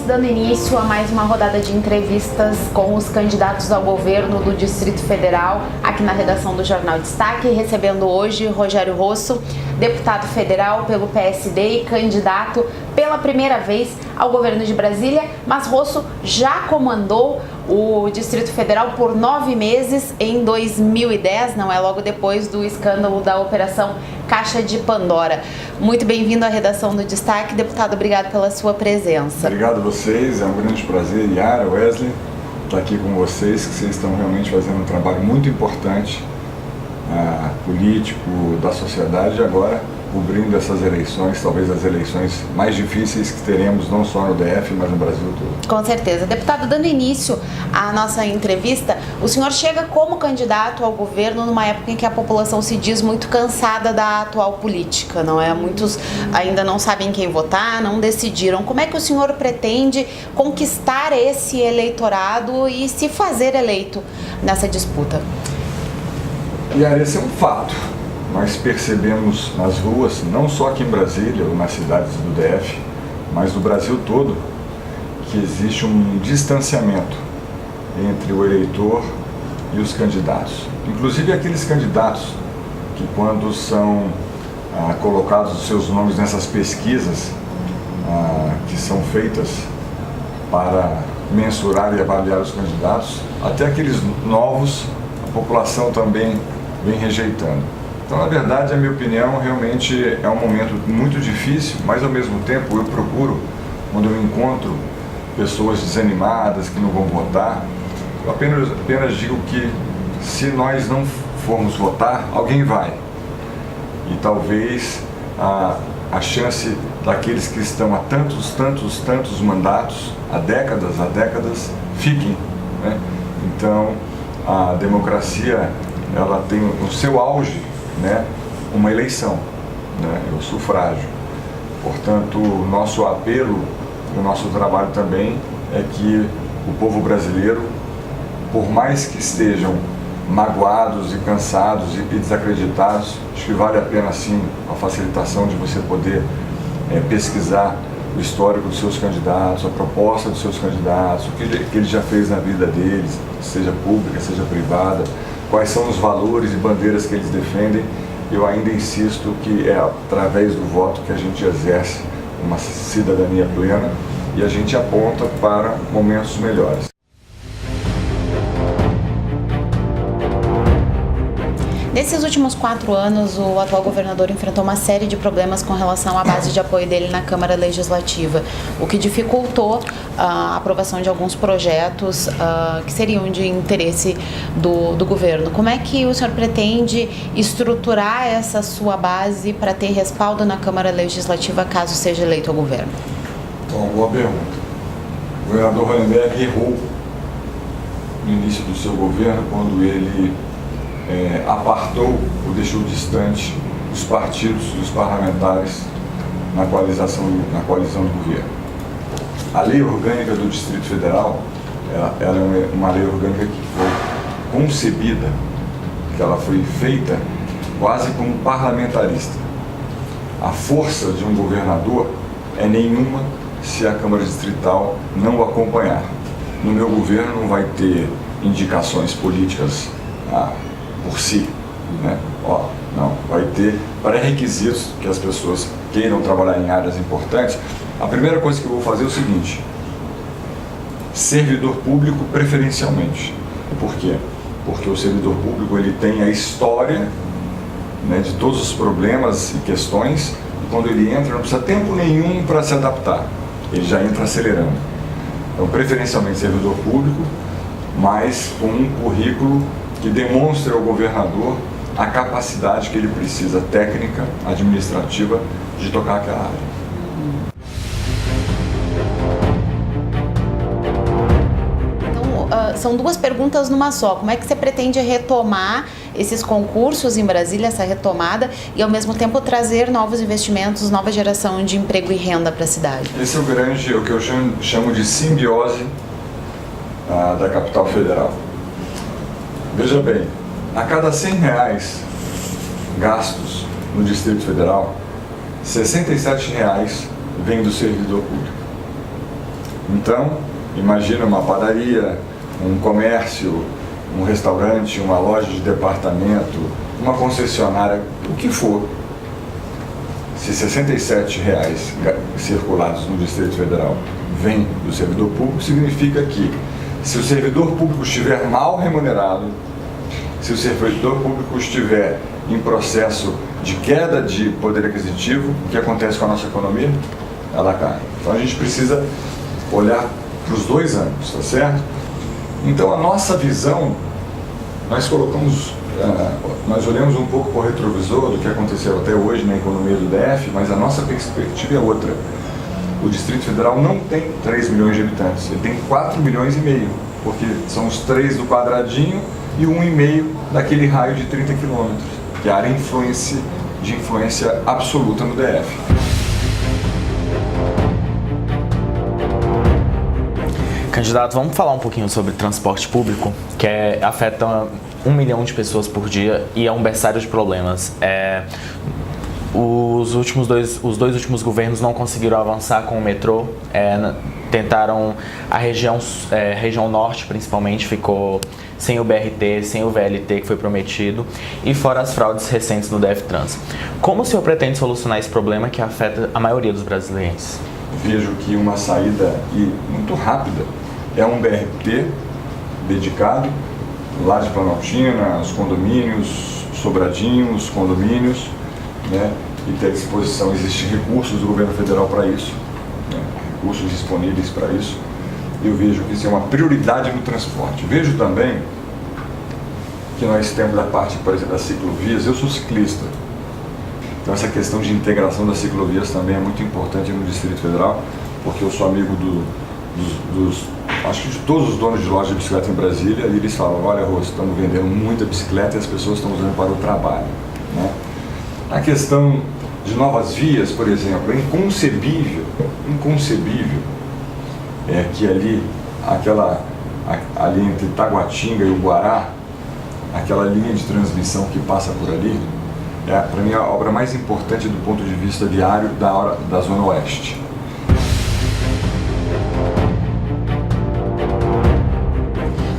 dando início a mais uma rodada de entrevistas com os candidatos ao governo do Distrito Federal, aqui na redação do Jornal Destaque, recebendo hoje Rogério Rosso, deputado federal pelo PSD e candidato pela primeira vez ao governo de Brasília, mas Rosso já comandou o Distrito Federal por 9 meses em 2010, não é logo depois do escândalo da Operação Caixa de Pandora. Muito bem-vindo à redação do Destaque, deputado, obrigado pela sua presença. Obrigado a vocês, é um grande prazer, Yara, Wesley, estar aqui com vocês, que vocês estão realmente fazendo um trabalho muito importante, político, da sociedade, e agora cobrindo essas eleições, talvez as eleições mais difíceis que teremos não só no DF, mas no Brasil todo. Com certeza. Deputado, dando início à nossa entrevista, o senhor chega como candidato ao governo numa época em que a população se diz muito cansada da atual política, não é? Muitos ainda não sabem quem votar, não decidiram. Como é que o senhor pretende conquistar esse eleitorado e se fazer eleito nessa disputa? E esse é um fato. Nós percebemos nas ruas, não só aqui em Brasília ou nas cidades do DF, mas no Brasil todo, que existe um distanciamento entre o eleitor e os candidatos. Inclusive aqueles candidatos que, quando são colocados os seus nomes nessas pesquisas que são feitas para mensurar e avaliar os candidatos, até aqueles novos, a população também vem rejeitando. Então, na verdade, a minha opinião, realmente é um momento muito difícil, mas ao mesmo tempo eu procuro, quando eu encontro pessoas desanimadas que não vão votar, eu apenas digo que se nós não formos votar, alguém vai. E talvez a chance daqueles que estão há tantos mandatos, há décadas, fiquem, né? Então, a democracia, ela tem o seu auge, né, uma eleição, né, o sufrágio. Portanto, o nosso apelo, o nosso trabalho também é que o povo brasileiro, por mais que estejam magoados e cansados e desacreditados, acho que vale a pena sim a facilitação de você poder pesquisar o histórico dos seus candidatos, a proposta dos seus candidatos, o que ele já fez na vida deles, seja pública, seja privada, quais são os valores e bandeiras que eles defendem. Eu ainda insisto que é através do voto que a gente exerce uma cidadania plena e a gente aponta para momentos melhores. Nesses últimos 4 anos, o atual governador enfrentou uma série de problemas com relação à base de apoio dele na Câmara Legislativa, o que dificultou a aprovação de alguns projetos que seriam de interesse do governo. Como é que o senhor pretende estruturar essa sua base para ter respaldo na Câmara Legislativa caso seja eleito ao governo? Bom, boa pergunta. O governador Hollenberg errou no início do seu governo quando ele apartou ou deixou distante os partidos e os parlamentares na coalizão do governo. A lei orgânica do Distrito Federal, ela é uma lei orgânica que foi concebida, que ela foi feita quase como parlamentarista. A força de um governador é nenhuma se a Câmara Distrital não o acompanhar. No meu governo não vai ter indicações políticas por si, né? Não, vai ter pré-requisitos que as pessoas queiram trabalhar em áreas importantes. A primeira coisa que eu vou fazer é o seguinte: servidor público preferencialmente. Por quê? Porque o servidor público, ele tem a história, né, de todos os problemas e questões, e quando ele entra não precisa tempo nenhum para se adaptar, ele já entra acelerando. Então, preferencialmente servidor público, mas com um currículo que demonstre ao governador a capacidade que ele precisa, técnica, administrativa, de tocar aquela área. Então, são duas perguntas numa só. Como é que você pretende retomar esses concursos em Brasília, essa retomada, e ao mesmo tempo trazer novos investimentos, nova geração de emprego e renda para a cidade? Esse é o que eu chamo de simbiose da capital federal. Veja bem, a cada R$100 gastos no Distrito Federal, R$67 vem do servidor público. Então, imagina uma padaria, um comércio, um restaurante, uma loja de departamento, uma concessionária, o que for. Se R$67 circulados no Distrito Federal vem do servidor público, significa que se o servidor público estiver mal remunerado, se o servidor público estiver em processo de queda de poder aquisitivo, o que acontece com a nossa economia? Ela cai. Então a gente precisa olhar para os 2 anos, tá certo? Então a nossa visão, nós olhamos um pouco para o retrovisor do que aconteceu até hoje na economia do DF, mas a nossa perspectiva é outra. O Distrito Federal não tem 3 milhões de habitantes, ele tem 4 milhões e meio, porque são os 3 do quadradinho e 1,5 daquele raio de 30 quilômetros, que é a área de influência absoluta no DF. Candidato, vamos falar um pouquinho sobre transporte público, que afeta 1 milhão de pessoas por dia e é um berçário de problemas. Os dois últimos governos não conseguiram avançar com o metrô, tentaram a região norte principalmente, ficou sem o BRT, sem o VLT que foi prometido, e fora as fraudes recentes no DF Trans. Como o senhor pretende solucionar esse problema que afeta a maioria dos brasileiros? Vejo que uma saída muito rápida é um BRT dedicado lá de Planaltina, os condomínios, Sobradinho, os condomínios, né, e ter à disposição, existem recursos do governo federal para isso, né, recursos disponíveis para isso. Eu vejo que isso é uma prioridade no transporte. Vejo também que nós temos a parte, por exemplo, das ciclovias. Eu sou ciclista, então essa questão de integração das ciclovias também é muito importante no Distrito Federal, porque eu sou amigo acho que de todos os donos de loja de bicicleta em Brasília, e eles falam: olha, Rô, estamos vendendo muita bicicleta e as pessoas estão usando para o trabalho, né? A questão de novas vias, por exemplo, é inconcebível que ali entre Taguatinga e Uguará, aquela linha de transmissão que passa por ali, para mim, a obra mais importante do ponto de vista viário da Zona Oeste.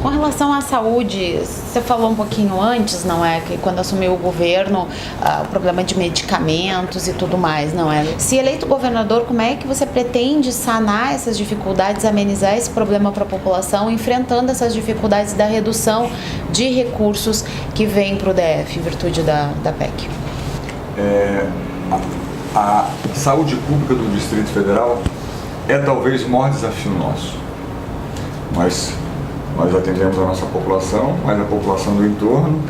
Com relação à saúde, você falou um pouquinho antes, não é? Que quando assumiu o governo, o problema de medicamentos e tudo mais, não é? Se eleito governador, como é que você pretende sanar essas dificuldades, amenizar esse problema para a população, enfrentando essas dificuldades da redução de recursos que vem para o DF, em virtude da PEC? A saúde pública do Distrito Federal é talvez o maior desafio nosso. Nós atendemos a nossa população, mais a população do entorno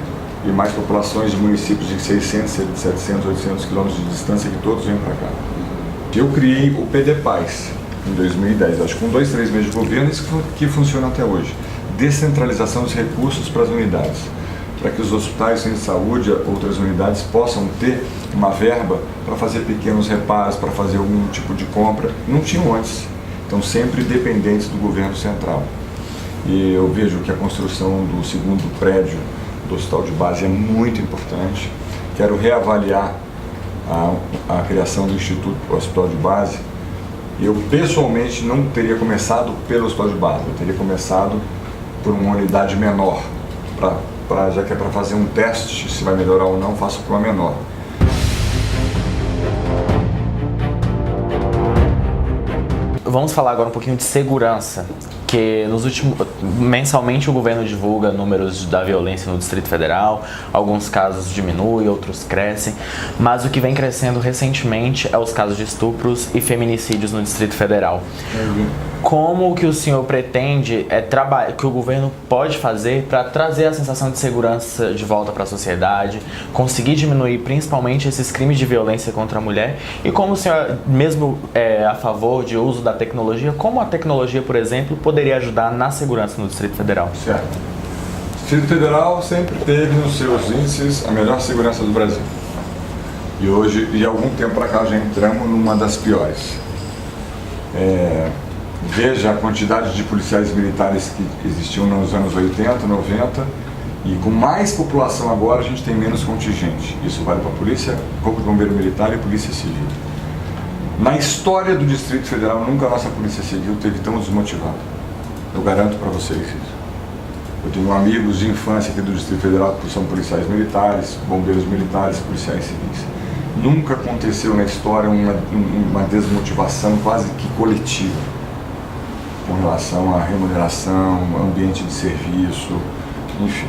e mais populações de municípios de 600, 700, 800 quilômetros de distância que todos vêm para cá. Eu criei o PDPAS em 2010, acho que com 2, 3 meses de governo, isso que funciona até hoje. Descentralização dos recursos para as unidades, para que os hospitais de saúde, outras unidades, possam ter uma verba para fazer pequenos reparos, para fazer algum tipo de compra. Não tinham antes, então sempre dependentes do governo central. E eu vejo que a construção do 2º prédio do Hospital de Base é muito importante. Quero reavaliar a criação do Instituto Hospital de Base. Eu, pessoalmente, não teria começado pelo Hospital de Base, eu teria começado por uma unidade menor, já que é para fazer um teste, se vai melhorar ou não, faço para uma menor. Vamos falar agora um pouquinho de segurança, que mensalmente o governo divulga números da violência no Distrito Federal, alguns casos diminuem, outros crescem, mas o que vem crescendo recentemente é os casos de estupros e feminicídios no Distrito Federal. Como que o senhor pretende, que o governo pode fazer para trazer a sensação de segurança de volta para a sociedade, conseguir diminuir principalmente esses crimes de violência contra a mulher, e como o senhor, mesmo a favor de uso da tecnologia, como a tecnologia, por exemplo, poderia ajudar na segurança no Distrito Federal? Certo. O Distrito Federal sempre teve nos seus índices a melhor segurança do Brasil. E hoje, de algum tempo para cá, já entramos numa das piores. Veja a quantidade de policiais militares que existiam nos anos 80, 90, e com mais população agora a gente tem menos contingente. Isso vale para a polícia, Corpo de Bombeiro Militar e Polícia Civil. Na história do Distrito Federal, nunca a nossa Polícia Civil esteve tão desmotivada. Eu garanto para vocês isso. Eu tenho amigos de infância aqui do Distrito Federal que são policiais militares, bombeiros militares, policiais civis. Nunca aconteceu na história uma desmotivação quase que coletiva com relação à remuneração, ambiente de serviço, enfim.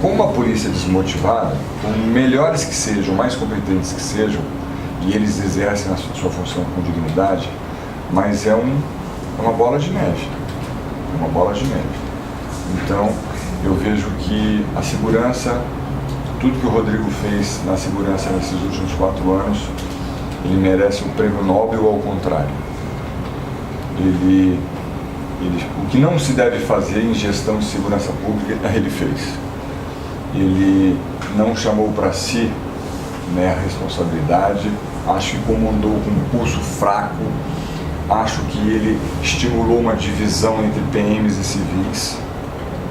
Com uma polícia desmotivada, por melhores que sejam, mais competentes que sejam, e eles exercem a sua função com dignidade, mas é uma bola de neve. É uma bola de neve. Então, eu vejo que a segurança, tudo que o Rodrigo fez na segurança nesses últimos 4 anos, ele merece um prêmio Nobel ou ao contrário. O que não se deve fazer em gestão de segurança pública, ele fez. Ele não chamou para si, né, a responsabilidade, acho que comandou com um pulso fraco, acho que ele estimulou uma divisão entre PMs e civis,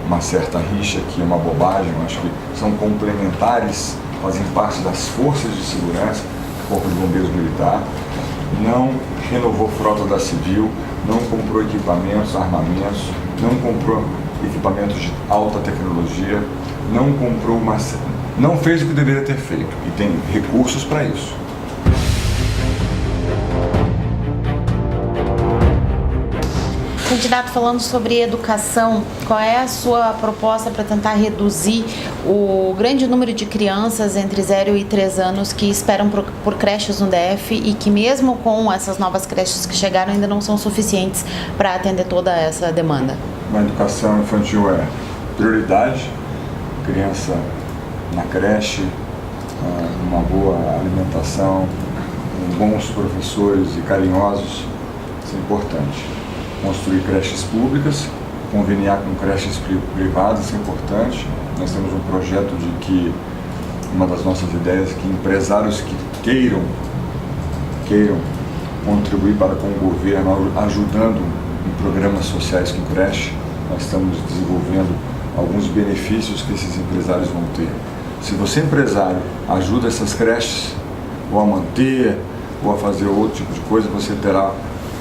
uma certa rixa que é uma bobagem, acho que são complementares, fazem parte das forças de segurança, Corpo de Bombeiros Militar, não renovou frota da Civil, não comprou equipamentos, armamentos, não comprou equipamentos de alta tecnologia, não fez o que deveria ter feito e tem recursos para isso. Candidato, falando sobre educação, qual é a sua proposta para tentar reduzir o grande número de crianças entre 0 e 3 anos que esperam por creches no DF e que mesmo com essas novas creches que chegaram ainda não são suficientes para atender toda essa demanda? A educação infantil é prioridade, criança na creche, uma boa alimentação, bons professores e carinhosos, isso é importante. Construir creches públicas, conveniar com creches privadas, isso é importante. Nós temos um projeto de que, uma das nossas ideias é que empresários que queiram contribuir para com o governo, ajudando em programas sociais com creche, nós estamos desenvolvendo alguns benefícios que esses empresários vão ter. Se você, empresário, ajuda essas creches, ou a manter, ou a fazer outro tipo de coisa, você terá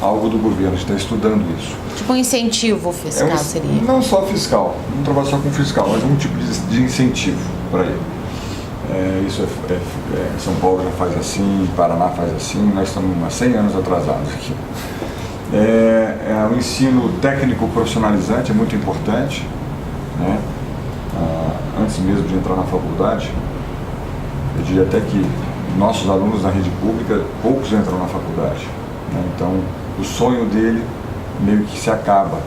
algo do governo, a gente está estudando isso. Tipo um incentivo fiscal seria? Não só fiscal, não trabalha só com fiscal, mas um tipo de incentivo para ele. São Paulo já faz assim, Paraná faz assim, nós estamos há 100 anos atrasados aqui. O ensino técnico profissionalizante é muito importante, né? Antes mesmo de entrar na faculdade, eu diria até que nossos alunos na rede pública, poucos entram na faculdade, né? Então, o sonho dele meio que se acaba.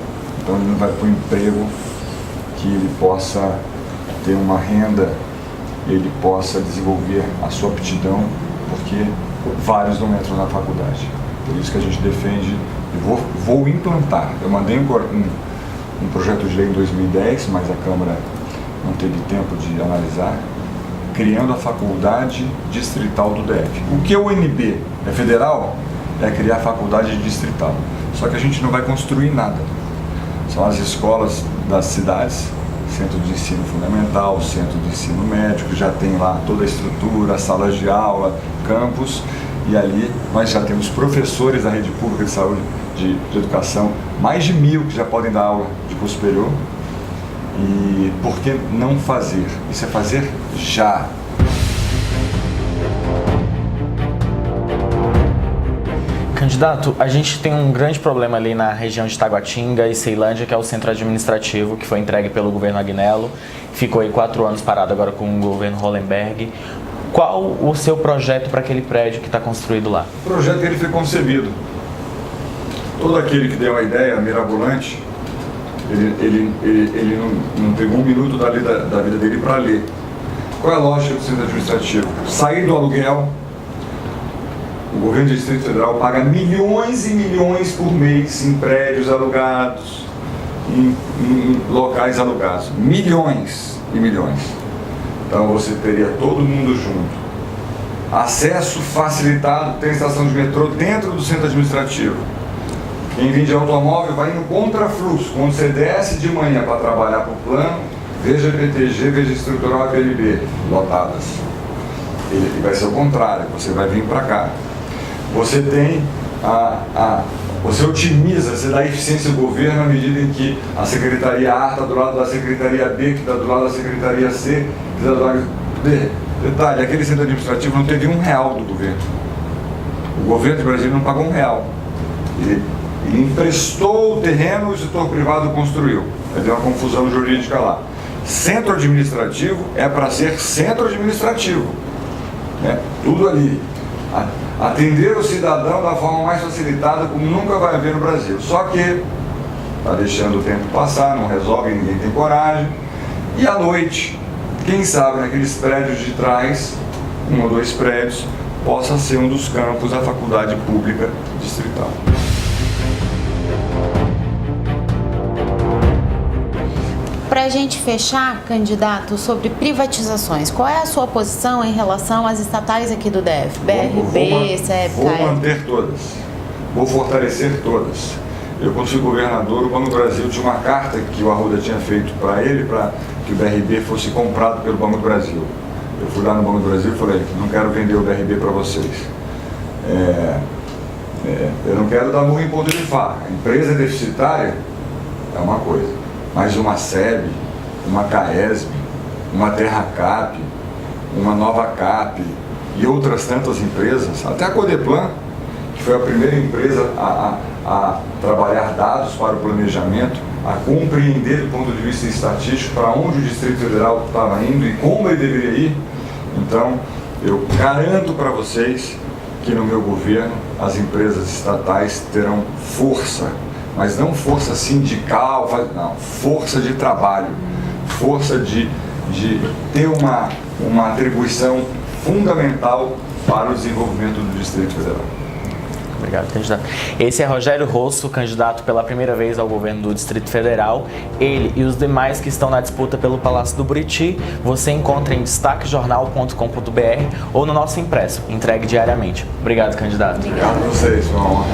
Então, ele não vai para um emprego que ele possa ter uma renda, ele possa desenvolver a sua aptidão, porque vários não entram na faculdade. Por isso que a gente defende, vou implantar. Eu mandei um projeto de lei em 2010, mas a Câmara não teve tempo de analisar, criando a Faculdade Distrital do DF. O que é o UNB? É federal? É criar a Faculdade Distrital. Só que a gente não vai construir nada. São as escolas das cidades, centro de ensino fundamental, centro de ensino médico, já tem lá toda a estrutura, salas de aula, campus, e ali nós já temos professores da rede pública de saúde, de educação, mais de 1000 que já podem dar aula de curso superior. E por que não fazer? Isso é fazer já. Candidato, a gente tem um grande problema ali na região de Taguatinga e Ceilândia, que é o centro administrativo, que foi entregue pelo governo Agnello, ficou aí 4 anos parado agora com o governo Hollenberg. Qual o seu projeto para aquele prédio que está construído lá? O projeto que ele foi concebido. Todo aquele que deu uma ideia mirabolante, ele não pegou um minuto da vida dele para ler. Qual é a lógica do centro administrativo? Sair do aluguel, o governo do Distrito Federal paga milhões e milhões por mês em prédios alugados, em locais alugados. Milhões e milhões. Então você teria todo mundo junto. Acesso facilitado, tem estação de metrô dentro do centro administrativo. Quem vem de automóvel vai no contrafluxo. Quando você desce de manhã para trabalhar para o plano, veja PTG, veja estrutural e PLB lotadas. E vai ser o contrário, você vai vir para cá. Você tem você otimiza, você dá eficiência ao governo à medida em que a Secretaria A está do lado da Secretaria B, que está do lado da Secretaria C, que está do lado D. Detalhe, aquele centro administrativo não teve R$1 do governo. O governo do Brasil não pagou R$1. Ele emprestou o terreno e o setor privado construiu. Aí deu uma confusão jurídica lá. Centro administrativo é para ser centro administrativo, né? Tudo ali. Atender o cidadão da forma mais facilitada, como nunca vai haver no Brasil. Só que está deixando o tempo passar, não resolve, ninguém tem coragem. E à noite, quem sabe naqueles prédios de trás, 1 ou 2 prédios, possa ser um dos campos da Faculdade Pública Distrital. Para a gente fechar, candidato, sobre privatizações, qual é a sua posição em relação às estatais aqui do DF? BRB, CEP, Vou manter todas, vou fortalecer todas. Eu, quando fui governador, o Banco do Brasil tinha uma carta que o Arruda tinha feito para ele, para que o BRB fosse comprado pelo Banco do Brasil. Eu fui lá no Banco do Brasil e falei, não quero vender o BRB para vocês. Eu não quero dar murro em ponta de faca. A empresa deficitária é uma coisa. Mas uma SEB, uma CAESB, uma TerraCap, uma Nova Cap e outras tantas empresas, até a Codeplan, que foi a primeira empresa a trabalhar dados para o planejamento, a compreender do ponto de vista estatístico para onde o Distrito Federal estava indo e como ele deveria ir. Então, eu garanto para vocês que no meu governo as empresas estatais terão força, mas não força sindical, não, força de trabalho, força de ter uma atribuição fundamental para o desenvolvimento do Distrito Federal. Obrigado, candidato. Esse é Rogério Rosso, candidato pela primeira vez ao governo do Distrito Federal. Ele e os demais que estão na disputa pelo Palácio do Buriti, você encontra em destaquejornal.com.br ou no nosso impresso, entregue diariamente. Obrigado, candidato. Obrigado a vocês, foi uma honra.